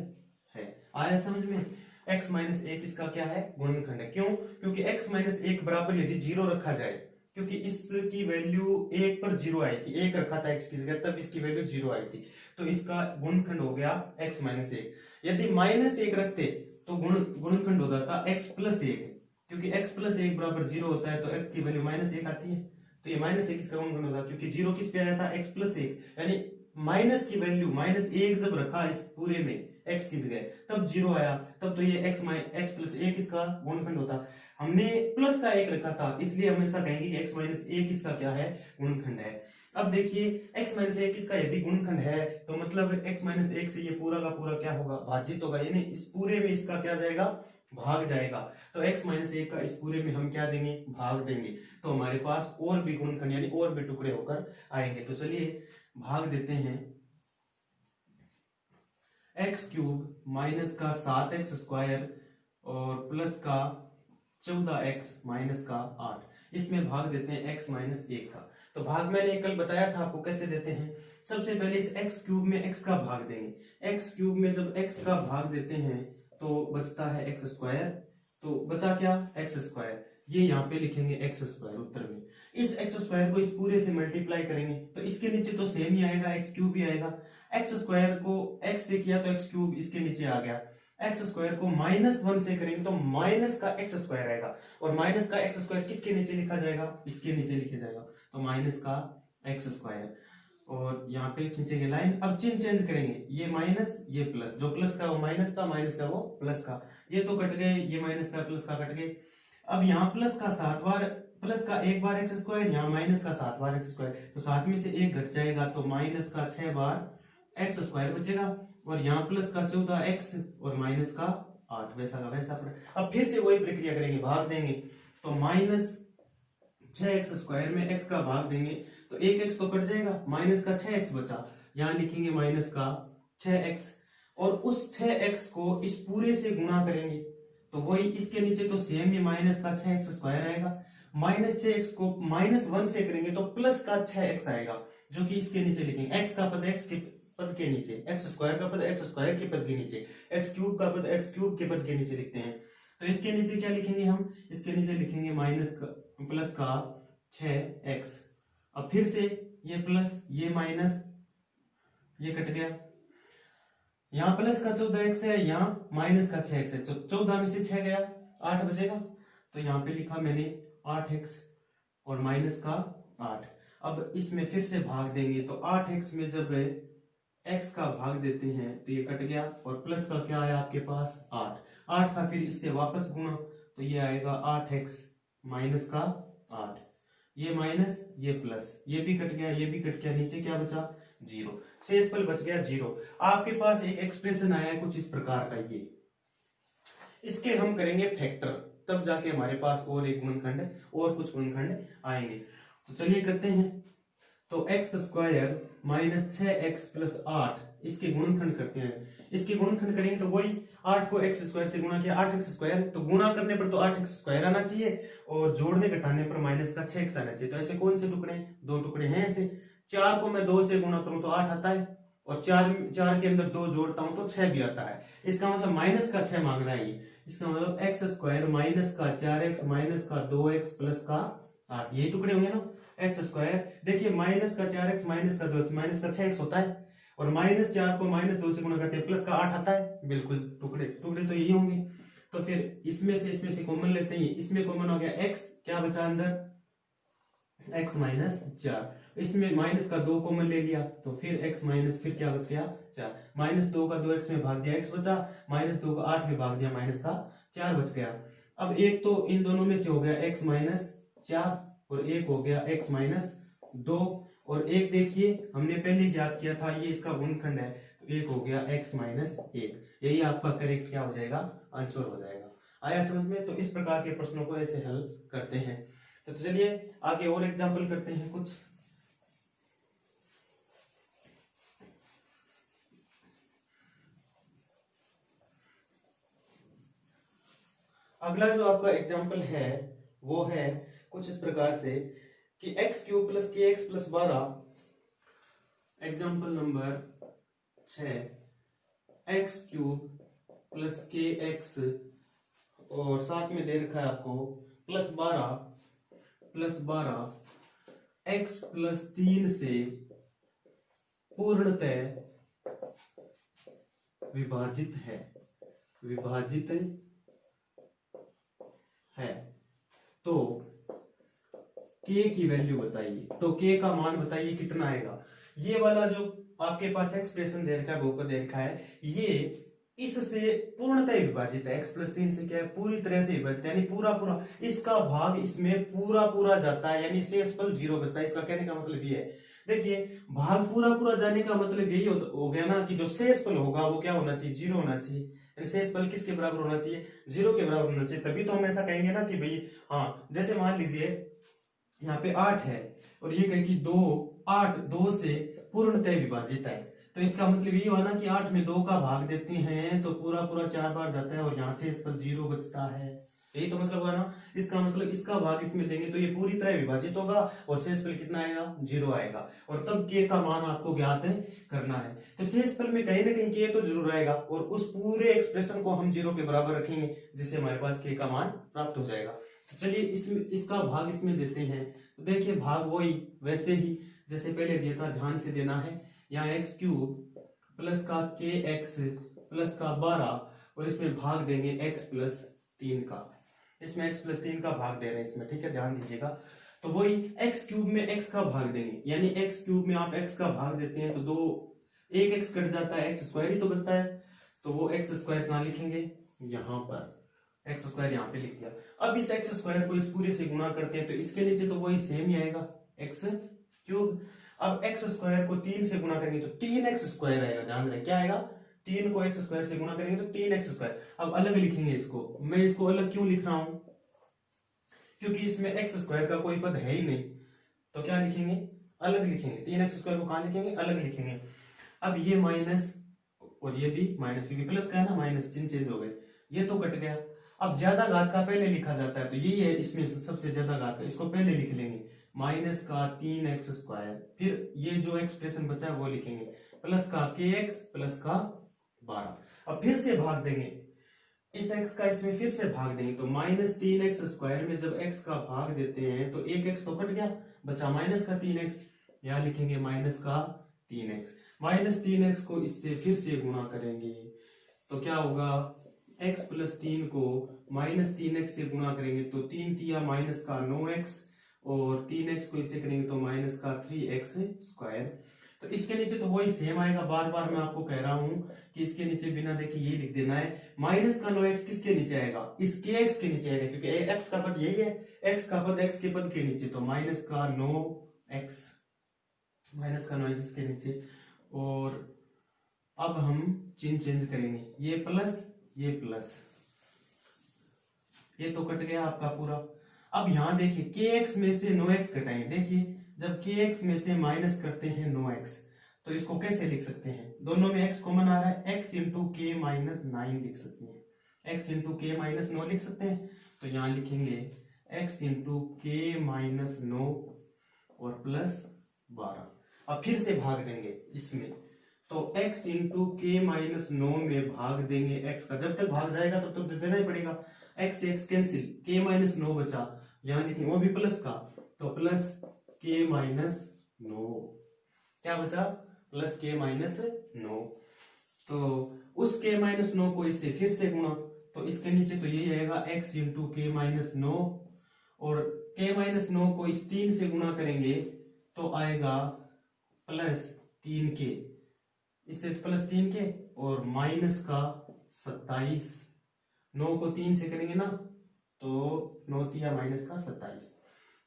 [SPEAKER 1] है। आया समझ में? x - 1 इसका क्या है? गुणनखंड है। क्यों? क्योंकि x - 1 बराबर यदि 0 रखा जाए, क्योंकि इसकी वैल्यू 1 पर 0 आई थी, 1 रखा था x की जगह, तब इसकी वैल्यू 0 आई थी, तो इसका गुणनखंड हो गया x - 1। यदि -1 रखते तो गुणनखंड होता था x + 1, क्योंकि x + 1 बराबर 0 होता है तो x की वैल्यू -1 आती है, तो ये -1 इसका गुणनखंड होता है। क्योंकि 0 किस पे आया था? x + 1, यानी माइनस की वैल्यू -1 जब रखा इस पूरे में x की जगह, तब 0 आया, तब तो ये x + 1 इसका गुणनखंड होता। हमने प्लस का 1 रखा था, इसलिए हम ऐसा कहेंगे कि x - 1 इसका क्या है? गुणनखंड है। अब देखिए x - 1 इसका यदि गुणनखंड है तो मतलब x - 1 से ये पूरा का पूरा क्या होगा? भाजित होगा, यानी इस पूरे में इसका क्या जाएगा? भाग जाएगा। तो x - 1 का इस पूरे में हम क्या देंगे? भाग देंगे। तो हमारे पास और भी गुणनखंड यानी और भी टुकड़े होकर आएंगे। तो चलिए भाग देते हैं। x³ माइनस का 7x² और प्लस का 14x माइनस का 8, इसमें भाग देते हैं x - 1 का। तो भाग मैंने कल बताया था आपको कैसे देते हैं। सबसे पहले इस x³ में x का भाग देंगे। x³ में जब x का भाग देते हैं तो बचता है x², तो बचा क्या? x²। ये यहाँ पे लिखेंगे x² उत्तर में। इस x² को इस पूरे से मल्टीप्लाई करेंगे तो इसके नीचे तो सेम ही आएगा, x³ ही आएगा। x² को x से किया तो x³ इसके नीचे आ गया। x² को -1 से करेंगे तो माइनस का x² आएगा और माइनस का x² किसके नीचे लिखा जाएगा? इसके नीचे लिखा जाएगा, तो माइनस का x²। और यहाँ पे खींचेंगे लाइन। अब चिन्ह चेंज करेंगे, ये माइनस ये प्लस, जो प्लस का वो माइनस का, माइनस का वो प्लस का, ये तो कट गए, ये माइनस का प्लस का कट गए। अब यहाँ प्लस का 7 बार, प्लस का 1 बार x², यहाँ माइनस का 7 बार x², तो 7 में से 1 घट जाएगा तो माइनस का 6 बार x² बचेगा और यहाँ प्लस का 14x और माइनस का 8, वैसा का वैसा पड़ा। अब फिर से वही प्रक्रिया करेंगे, भाग देंगे तो -6x² में x का भाग देंगे तो 1x तो कट जाएगा, माइनस का 6x बचा, यहाँ लिखेंगे माइनस का 6x और उस 6x को इस पूरे से गुणा करेंगे तो वही इसके नीचे तो सेम ही माइनस का 6x² आएगा। -6x को -1 से करेंगे तो प्लस का 6x आएगा, जो कि इसके नीचे लिखेंगे। x का पद x के पद के नीचे, x² का पद x² के पद के नीचे, x³ का पद x³ के पद के नीचे लिखते हैं। तो इसके नीचे क्या लिखेंगे हम? इसके नीचे लिखेंगे प्लस का 6x। अब फिर से ये प्लस ये माइनस, ये कट गया, यहाँ प्लस का 14x है, यहाँ माइनस का 6x है, 14 में से 6 गया, 8 बचेगा, तो यहाँ पे लिखा मैंने 8x और माइनस का 8। अब इसमें फिर से भाग देंगे तो 8x में जब x का भाग देते हैं तो ये कट गया और प्लस का क्या आया आपके पास? 8 का फिर इससे वापस गुणा तो ये आएगा 8x माइनस का 8, ये माइनस ये प्लस, ये भी कट गया, ये भी कट गया, नीचे क्या बचा? 0, शेषफल बच गया 0। आपके पास एक एक्सप्रेशन आया है कुछ इस प्रकार का, ये इसके हम करेंगे फैक्टर, तब जाके हमारे पास और एक गुणनखंड और कुछ गुणनखंड आएंगे। तो चलिए करते हैं। तो एक्स स्क्वायर माइनस 6x+8 इसके गुणनखंड करते हैं। इसके गुणनखंड करेंगे तो वही 8 को x स्क्वायर से गुणा किया 8x², तो गुणा करने पर तो 8x² आना चाहिए और जोड़ने घटाने पर माइनस का 6x आना चाहिए। तो ऐसे कौन से टुकड़े हैं? 2 टुकड़े हैं ऐसे। 4 को मैं 2 से गुणा करूं तो 8 आता है और 4 के अंदर 2 जोड़ता हूं तो 6 भी आता है। इसका मतलब माइनस का 6 मांग रहा है ये। इसका मतलब x² माइनस का 4x माइनस का 2x प्लस का 8, यही टुकड़े होंगे ना। x², देखिए माइनस का 4x माइनस का 2x माइनस का 6x होता है और -4 को -2 से गुणा करते हैं प्लस का 8 आता है। बिल्कुल टुकड़े टुकड़े तो यही होंगे। तो फिर इसमें से कॉमन लेते हैं, इसमें कॉमन हो गया x, क्या बचा अंदर x -4, इसमें माइनस का 2 कॉमन ले लिया तो फिर x माइनस फिर क्या बच गया 4, -2 का 2x में भाग दिया x बचा, -2 का 8 में भाग दिया माइनस का 4 बच गया। अब एक तो इन दोनों में से हो गया x -4 और एक हो गया x -2 और एक देखिए हमने पहले ज्ञात किया था ये इसका गुणनखंड है तो एक हो गया x -1, यही आपका करेक्ट क्या हो जाएगा आंसर हो जाएगा। आया समझ में? तो इस प्रकार के प्रश्नों को ऐसे हल करते हैं। तो चलिए आगे और एग्जांपल करते हैं कुछ। अगला जो आपका एग्जांपल है वो है कुछ इस प्रकार से कि x³ + kx + 12, example number 6, x³ + kx और साथ में दे रखा है आपको +12 x + 3 से पूर्णतः विभाजित है तो k की वैल्यू बताइए। तो k का मान बताइए कितना आएगा। ये वाला जो आपके पास एक्सप्रेशन दे रखा है, बहुपद दे रखा है, ये इससे पूर्णतः विभाजित है। x + 3 से क्या है पूरी तरह से विभाजित यानी पूरा इसका भाग इसमें पूरा जाता है यानी शेषफल 0 बचता है। इसका कहने का मतलब ये है, देखिए भाग पूरा जाने का मतलब यही हो गया ना कि जो शेषफल होगा वो क्या होना चाहिए 0 होना चाहिए। शेषफल किसके बराबर होना चाहिए 0 के बराबर होना चाहिए। तभी तो हम ऐसा कहेंगे ना कि भाई हाँ, जैसे मान लीजिए यहाँ पे 8 है और ये कहे कि 2 से पूर्णतः विभाजित है तो इसका मतलब ये हुआ ना कि 8 में 2 का भाग देते हैं तो पूरा 4 बार जाता है और यहाँ से इस पर 0 बचता है। यही तो मतलब हुआ ना। इसका मतलब इसका भाग इसमें देंगे तो ये पूरी तरह विभाजित होगा और शेषफल कितना आएगा 0 आएगा और तब k का मान आपको ज्ञात करना है। तो शेषफल में कहीं ना कहीं k तो जरूर आएगा और उस पूरे एक्सप्रेशन को हम 0 के बराबर रखेंगे जिससे हमारे पास k का मान प्राप्त हो जाएगा। तो चलिए इसका भाग इसमें देते हैं। तो देखिए भाग वही वैसे ही जैसे पहले दिया था, ध्यान से देना है। यहाँ x³ प्लस का kx प्लस का 12 और इसमें भाग देंगे x + 3 का। इसमें x + 3 का भाग दे रहे हैं इसमें, ठीक है, ध्यान दीजिएगा। तो वही x³ में x का भाग देंगे यानी x³ में आप x का भाग देते हैं तो एक x कट जाता है, x² ही तो बचता है। तो वो x² कहाँ लिखेंगे यहाँ पर, x² यहाँ पे लिख दिया। अब इस x² को इस पूरे से गुणा करते हैं तो इसके नीचे तो वही सेम ही आएगा x³। अब x² को 3 से गुणा करेंगे तो 3x² आएगा। ध्यान रहे क्या आएगा, 3 को x² से गुणा करेंगे तो 3x²। अब अलग लिखेंगे इसको। मैं इसको अलग क्यों लिख रहा हूं, क्योंकि इसमें x² का कोई पद है ही नहीं तो क्या लिखेंगे अलग लिखेंगे। 3x² को कहां लिखेंगे अलग लिखेंगे। अब ये माइनस और ये भी माइनस क्योंकि प्लस का है ना, माइनस चिन्ह चेंज हो गए, ये तो कट गया। अब ज्यादा घात का पहले लिखा जाता है तो यही है इसमें सबसे ज्यादा घात, इसको पहले लिख लेंगे माइनस का 3x²। फिर ये जो एक्सप्रेशन बचा है वो लिखेंगे प्लस का kx प्लस का 12। अब फिर से भाग देंगे इस x का, इसमें फिर से भाग देंगे तो -3x² में जब x का भाग देते हैं तो एक x तो कट गया, बचा माइनस का 3x। यहाँ लिखेंगे माइनस का 3x। -3x को इससे फिर से गुणा करेंगे तो क्या होगा, x + 3 को -3x से गुणा करेंगे तो 3 तिया माइनस का 9x और 3x को इससे करेंगे तो माइनस का 3x²। तो इसके नीचे तो वही सेम आएगा। बार बार मैं आपको कह रहा हूं कि इसके नीचे बिना देखे ये लिख देना है। माइनस का 9x किसके नीचे आएगा, इस kx के नीचे आएगा क्योंकि x का पद यही है, x का पद x के पद के नीचे तो माइनस का 9x के नीचे। और अब हम चिन्ह चेंज करेंगे, ये प्लस ये प्लस, ये तो कट गया आपका पूरा। अब यहां देखिए kx में से 9x घटाएंगे, देखिए जब के एक्स में से माइनस करते हैं 9x, तो इसको कैसे लिख सकते हैं? दोनों में x कॉमन आ रहा है, x इंटू के माइनस 9 लिख सकते हैं, x इंटू के माइनस 9 लिख सकते हैं। तो यहाँ लिखेंगे x इंटू के माइनस 9 और प्लस 12। अब फिर से भाग देंगे इसमें, तो x इंटू के माइनस 9 में भाग देंगे x का, जब तक भाग जाएगा तब तक देना ही पड़ेगा। x से x कैंसिल, के माइनस 9 बचा, यहाँ लिखेंगे वो भी प्लस का, तो प्लस के माइनस 9, क्या बचा? प्लस के माइनस 9। तो उस के माइनस 9 को इससे फिर से गुणा, तो इसके नीचे तो यही आएगा x इंटू के माइनस 9, और के माइनस 9 को इस 3 से गुणा करेंगे तो आएगा प्लस 3 के, इससे प्लस 3 के और माइनस का 27। 9 को 3 से करेंगे ना, तो 9 तिया माइनस का 27,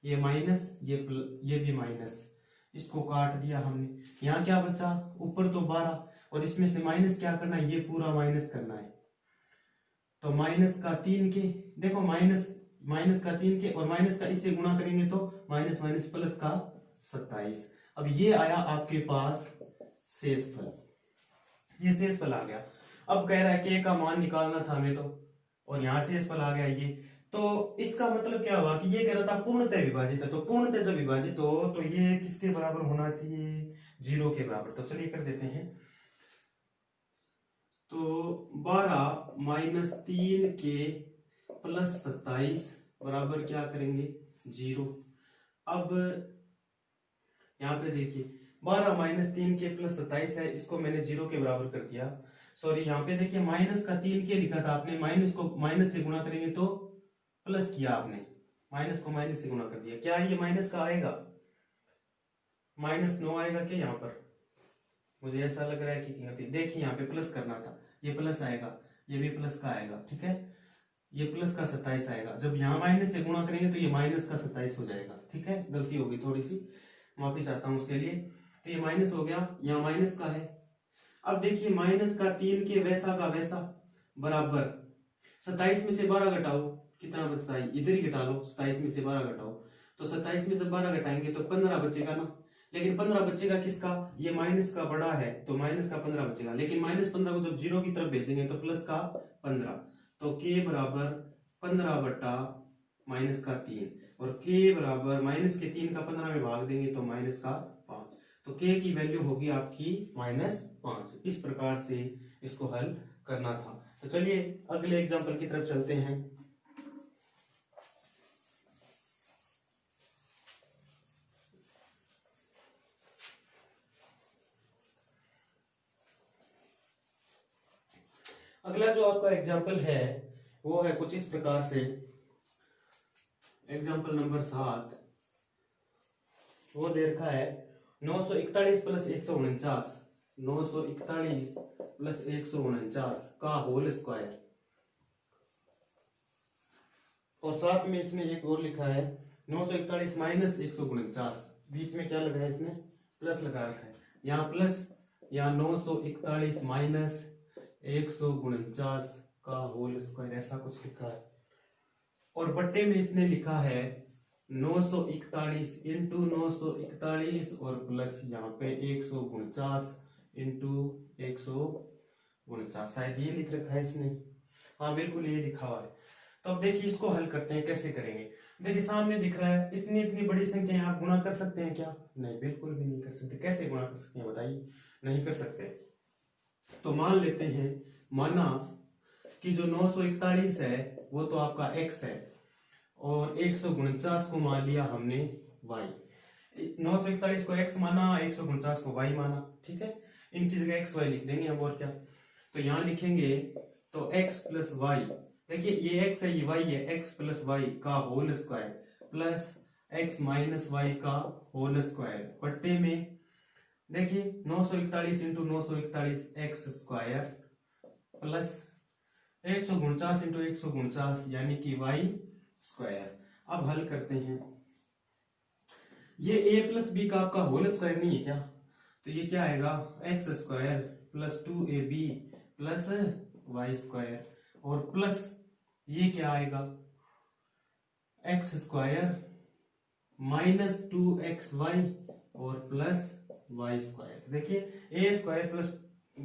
[SPEAKER 1] ये माइनस ये भी माइनस, इसको काट दिया हमने। यहाँ क्या बचा? ऊपर तो 12 और इसमें से माइनस क्या करना है? ये पूरा माइनस करना है, तो माइनस का 3 के, देखो माइनस का 3 के और माइनस का इससे गुणा करेंगे तो माइनस माइनस प्लस का 27। अब ये आया आपके पास शेषफल, ये शेषफल आ गया। अब कह रहा है के का मान निकालना था हमें, तो और यहाँ शेषफल आ गया ये, तो इसका मतलब क्या हुआ कि ये कह रहा था पूर्णतः विभाजित है, तो पूर्णतः जब विभाजित हो तो ये किसके बराबर होना चाहिए? 0 के बराबर। तो चलिए कर देते हैं, तो 12 माइनस 3 के प्लस 27 बराबर क्या करेंगे? 0। अब यहाँ पे देखिए 12 माइनस 3 के प्लस 27 है, इसको मैंने 0 के बराबर कर दिया। सॉरी, यहाँ पे देखिए माइनस का 3 के लिखा था आपने, माइनस को माइनस से गुणा करेंगे तो प्लस किया आपने, माइनस को माइनस से गुणा कर दिया। क्या ये माइनस का आएगा? माइनस 9 आएगा क्या यहाँ पर? मुझे ऐसा लग रहा है कि देखिए यहाँ पे प्लस करना था, ये प्लस आएगा, ये भी प्लस का आएगा, ठीक है, ये प्लस का 27 आएगा। जब यहाँ माइनस से गुणा करेंगे तो ये माइनस का 27 हो जाएगा, ठीक है। गलती होगी थोड़ी सी, माफी चाहता हूं उसके लिए। तो ये माइनस हो गया, यहाँ माइनस का है। अब देखिए माइनस का 3 के वैसा का वैसा बराबर 27 में से 12 घटाओ, कितना बचता है? इधर ही घटा लो, 27 में से 12 घटाओ, तो 27 में से 12 घटाएंगे तो 15 बचेगा ना। लेकिन 15 बचेगा किसका? ये माइनस का बड़ा है, तो माइनस का 15 बचेगा। लेकिन माइनस 15 को जब 0 की तरफ भेजेंगे तो प्लस का 15, तो के बराबर 15 बटा माइनस का 3, और के बराबर माइनस के 3 का 15 में भाग देंगे तो माइनस का 5, तो के की वैल्यू होगी आपकी -5। इस प्रकार से इसको हल करना था। तो चलिए अगले एग्जाम्पल की तरफ चलते हैं। अगला जो आपका एग्जाम्पल है वो है कुछ इस प्रकार से, एग्जाम्पल नंबर 7। वो दे रखा है 941 प्लस 149, 941 प्लस 149 का होल स्क्वायर, और साथ में इसने एक और लिखा है 941 माइनस 149, बीच में क्या लगा है इसने? प्लस लगा रखा है, यहाँ प्लस, यहाँ 941 माइनस 149 का होल स्क्वायर, ऐसा कुछ लिखा है। और बट्टे में इसने लिखा है 941 इंटू 941 और प्लस यहाँ पे 149 इंटू 149, शायद ये लिख रखा है इसने। हाँ बिल्कुल ये लिखा हुआ है। तो अब देखिए इसको हल करते हैं, कैसे करेंगे। देखिए सामने दिख रहा है, इतनी इतनी बड़ी संख्या आप गुणा कर सकते हैं क्या? नहीं, बिल्कुल भी नहीं कर सकते। कैसे गुणा कर सकते हैं बताइए? नहीं कर सकते। तो मान लेते हैं, माना कि जो 941 है वो तो आपका x है, और 149 को मान लिया हमने y। 941 को x माना, 149 को y माना, ठीक है। इनकी जगह x y लिख देंगे हम, और क्या। तो यहाँ लिखेंगे तो x प्लस y, देखिए ये x है ये y है, x प्लस y का whole square plus x minus y का होल स्क्वायर, बट्टे में देखिए 941 into 941 x square plus 149 into 149 यानी कि वाई स्क्वायर। अब हल करते हैं। ये a प्लस बी का आपका होल स्क्वायर नहीं है क्या? तो ये क्या आएगा? X square plus 2ab plus Y square, और प्लस ये क्या आएगा? एक्स स्क्वायर -2xy और प्लस वाई स्क्वायर। देखिए ए स्क्वायर प्लस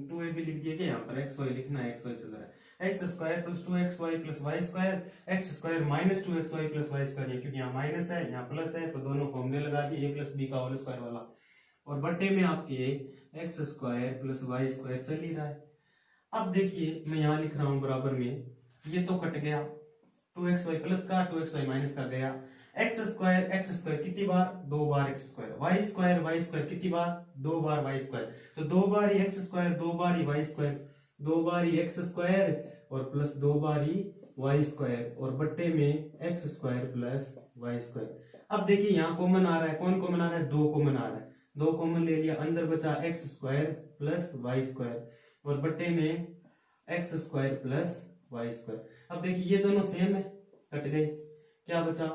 [SPEAKER 1] 2ab लिख दिया क्या, यहाँ पर एक्स वाई लिखना है, एक्स वाई चल रहा है, x square plus 2xy plus Y square, x square -2xy plus Y square, क्योंकि यहाँ माइनस है यहाँ प्लस है तो दोनों फॉर्मूले लगा दिए, ए प्लस बी का होल स्क्वायर वाला, और बट्टे में आपके x square plus Y square चल ही रहा है। अब देखिए मैं यहाँ लिख रहा हूँ बराबर में, ये तो कट गया, 2xy प्लस का 2xy माइनस का गया, एक्स स्क्वायर कितनी बार, 2 बार एक्स स्क्वायर, वाई स्क्वायर कितनी बार, 2 बार वाई स्क्वायर, तो 2 बार ही एक्स स्क्वायर 2 बार ही वाई स्क्वायर, 2 बार ही एक्स स्क्वायर और प्लस 2 बार ही वाई स्क्वायर, और बट्टे में x square plus Y square. अब देखिए यहाँ कॉमन आ रहा है, कौन कॉमन आ रहा है, 2 कॉमन आ रहा है, 2 कॉमन ले लिया, अंदर बचा x square plus Y square और बट्टे में x square plus Y square. अब देखिए ये दोनों सेम है, कट गए, क्या बचा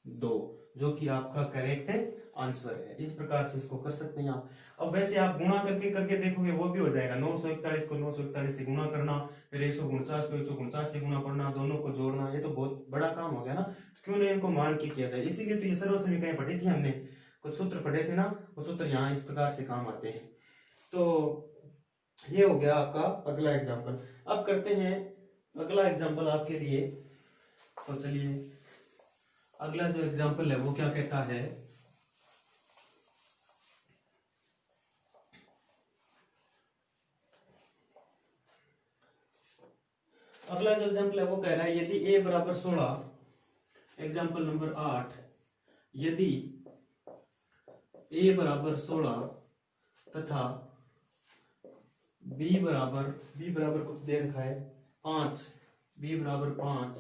[SPEAKER 1] 2, जो कि आपका करेक्ट आंसर है। इस प्रकार से इसको कर सकते हैं आप। अब वैसे आप गुणा करके करके देखोगे वो भी हो जाएगा, 941 को 941 से गुणा करना, फिर 149 को 149 से गुणा करना, दोनों को जोड़ना, ये तो बहुत बड़ा काम हो गया ना, तो क्यों नहीं इनको मान के किया जाए। इसीलिए तो ये सर्व समीकरण पढ़ी थी हमने, कुछ सूत्र पढ़े थे ना, वो सूत्र यहाँ इस प्रकार से काम आते हैं। तो ये हो गया आपका अगला एग्जाम्पल। अब करते हैं अगला एग्जाम्पल आपके लिए। तो चलिए अगला जो एग्जाम्पल है वो क्या कहता है, अगला जो एग्जाम्पल है वो कह रहा है यदि a बराबर 16, एग्जाम्पल नंबर 8, यदि a बराबर 16 तथा b बराबर कुछ दे रखा है 5, b बराबर 5,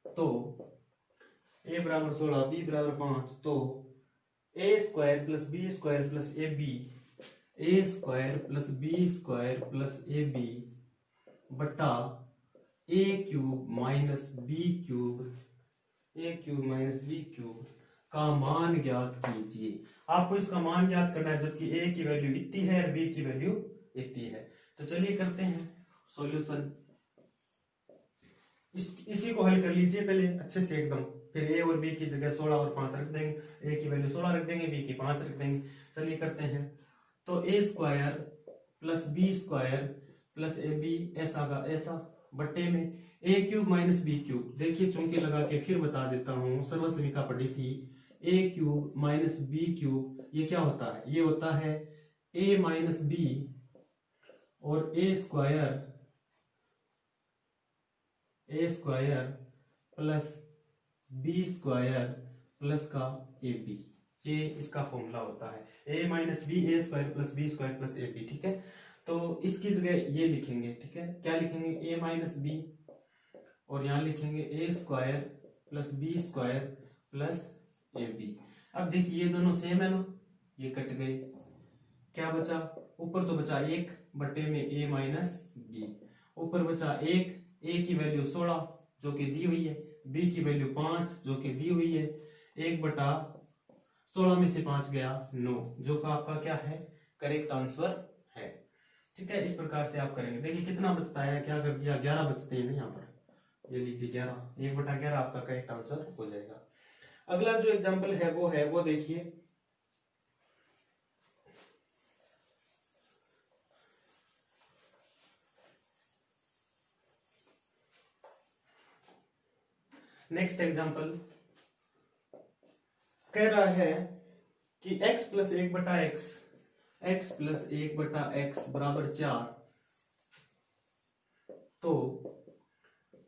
[SPEAKER 1] तो a बराबर 16 b बराबर 5, तो a square plus B square plus A b, A square plus B square plus A b बटा a cube minus B cube, A cube minus B cube का मान ज्ञात कीजिए। आपको इसका मान ज्ञात करना है, जबकि ए की वैल्यू इतनी है और बी की वैल्यू इतनी है। तो चलिए करते हैं सॉल्यूशन। इसी को हल कर लीजिए पहले अच्छे से एकदम, फिर ए और बी की जगह 16 और 5 रख देंगे, ए की वैल्यू 16 रख देंगे, बी की 5 रख देंगे। चलिए करते हैं। तो A square plus B square plus A B ऐसा का ऐसा बट्टे में A cube minus B cube. देखिए चुंके लगा के फिर बता देता हूँ, सर्वसमीका पढ़ी थी, ए क्यूब माइनस बी क्यूब, ये क्या होता है, ये होता है ए माइनस बी और A square plus B square plus का ए बी, ये इसका फॉर्मूला होता है, A minus B A square plus B square plus A B. ठीक है, तो इसकी जगह ये लिखेंगे। ठीक है, क्या लिखेंगे, ए माइनस बी और यहाँ लिखेंगे A square plus B square plus A B. अब देखिए ये दोनों सेम है ना, ये कट गए, क्या बचा, ऊपर तो बचा 1 बट्टे में ए माइनस बी, ऊपर बचा 1, ए की वैल्यू 16 जो कि दी हुई है, बी की वैल्यू 5 जो कि दी हुई है, 1 बटा 16 में से 5 गया 9, जो का आपका क्या है, करेक्ट आंसर है। ठीक है, इस प्रकार से आप करेंगे। देखिए कितना बचता है, क्या कर दिया, 11 बचते हैं ना यहाँ पर, ये लीजिए 11, 1 बटा 11 आपका करेक्ट आंसर हो जाएगा। अगला जो एग्जाम्पल है वो देखिए, नेक्स्ट एग्जाम्पल कह रहा है कि x प्लस 1 बटा एक्स, x प्लस 1 बटा एक्स बराबर 4, तो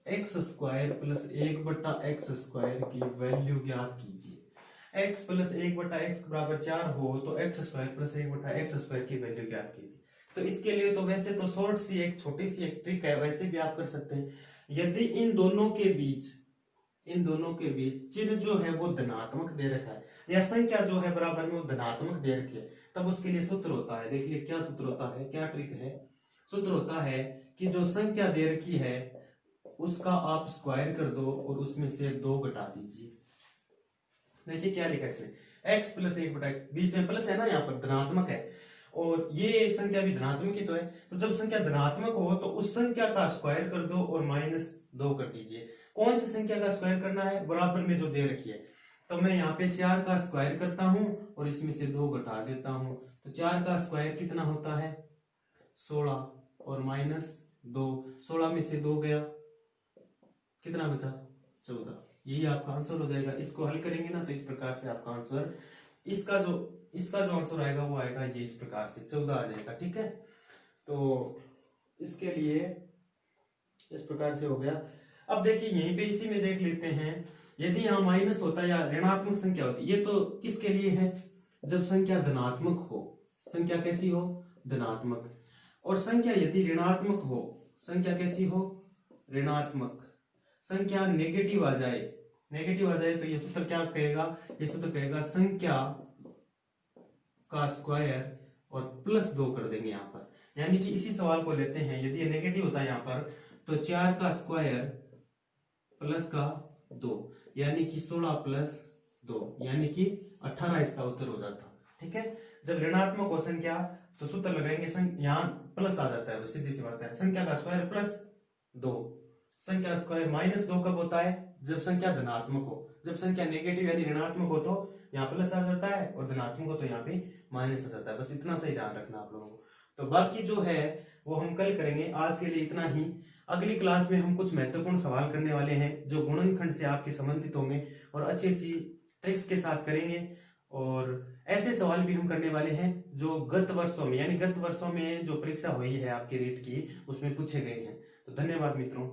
[SPEAKER 1] एक्स स्क्वायर प्लस 1 बटा एक्स स्क्वायर की वैल्यू ज्ञात कीजिए। x प्लस 1 बटा एक्स बराबर 4 हो तो एक्स स्क्वायर प्लस 1 बटा एक्स स्क्वायर की वैल्यू ज्ञात कीजिए। तो इसके लिए तो वैसे तो शॉर्ट सी एक छोटी सी एक ट्रिक है, वैसे भी आप कर सकते हैं। यदि इन दोनों के बीच चिन्ह जो है वो धनात्मक दे रखा है, या संख्या जो है बराबर में वो धनात्मक दे रखी है, तब उसके लिए सूत्र होता है, देखिए क्या सूत्र होता है, क्या ट्रिक है, सूत्र होता है कि जो संख्या दे रखी है उसका आप स्क्वायर कर दो और उसमें से 2 घटा दीजिए। देखिए क्या लिखा है इसमें, x प्लस 1 बटा एक्स, बीच में प्लस है ना, यहाँ पर धनात्मक है और ये एक संख्या भी धनात्मक ही तो है, तो जब संख्या धनात्मक हो तो उस संख्या का स्क्वायर कर दो और -2 कर दीजिए। कौन सी संख्या का स्क्वायर करना है, बराबर में जो दे रखी है, तो मैं यहाँ पे 4 का स्क्वायर करता हूं और इसमें से 2 घटा देता हूं, तो 4 का स्क्वायर कितना होता है 16 और माइनस 2, 16 में से 2 गया, कितना बचा 14। यही आपका आंसर हो जाएगा। इसको हल करेंगे ना तो इस प्रकार से आपका आंसर, इसका जो आंसर आएगा वो आएगा ये इस प्रकार से 14 आ जाएगा। ठीक है, तो इसके लिए इस प्रकार से हो गया। अब देखिए यहीं पे इसी में देख लेते हैं, यदि यहाँ माइनस होता या ऋणात्मक संख्या होती, ये तो किसके लिए है, जब संख्या धनात्मक हो, संख्या कैसी हो धनात्मक, और संख्या यदि ऋणात्मक हो, संख्या कैसी हो ऋणात्मक, संख्या नेगेटिव आ जाए तो ये सूत्र क्या कहेगा, ये सूत्र कहेगा संख्या का स्क्वायर और प्लस 2 कर देंगे यहाँ पर। यानी कि इसी सवाल को लेते हैं, यदि ये नेगेटिव होता है यहाँ पर तो 4 का स्क्वायर प्लस का 2 यानी कि 16 प्लस 2 यानी कि 18 इसका उत्तर हो जाता। ठीक है, जब ऋणात्मक हो संख्या तो सूत्र लगाएंगे, यहाँ प्लस आ जाता है, सीधी सी बात है, संख्या का स्क्वायर प्लस 2, संख्या स्क्वायर माइनस 2 कब होता है, जब संख्या धनात्मक हो, जब संख्या नेगेटिव यानी ऋणात्मक हो तो यहाँ प्लस आ जाता है और धनात्मक हो तो यहाँ पे माइनस आ जाता है। बस इतना सा ही ध्यान रखना आप लोगों को। तो बाकी जो है वो हम कल करेंगे, आज के लिए इतना ही। अगली क्लास में हम कुछ महत्वपूर्ण सवाल करने वाले हैं जो गुणनखंड से आपके संबंधित होंगे और अच्छी अच्छी ट्रिक्स के साथ करेंगे, और ऐसे सवाल भी हम करने वाले हैं जो गत वर्षों में, यानी गत वर्षों में जो परीक्षा हुई है आपके रीट की उसमें पूछे गए हैं। तो धन्यवाद मित्रों।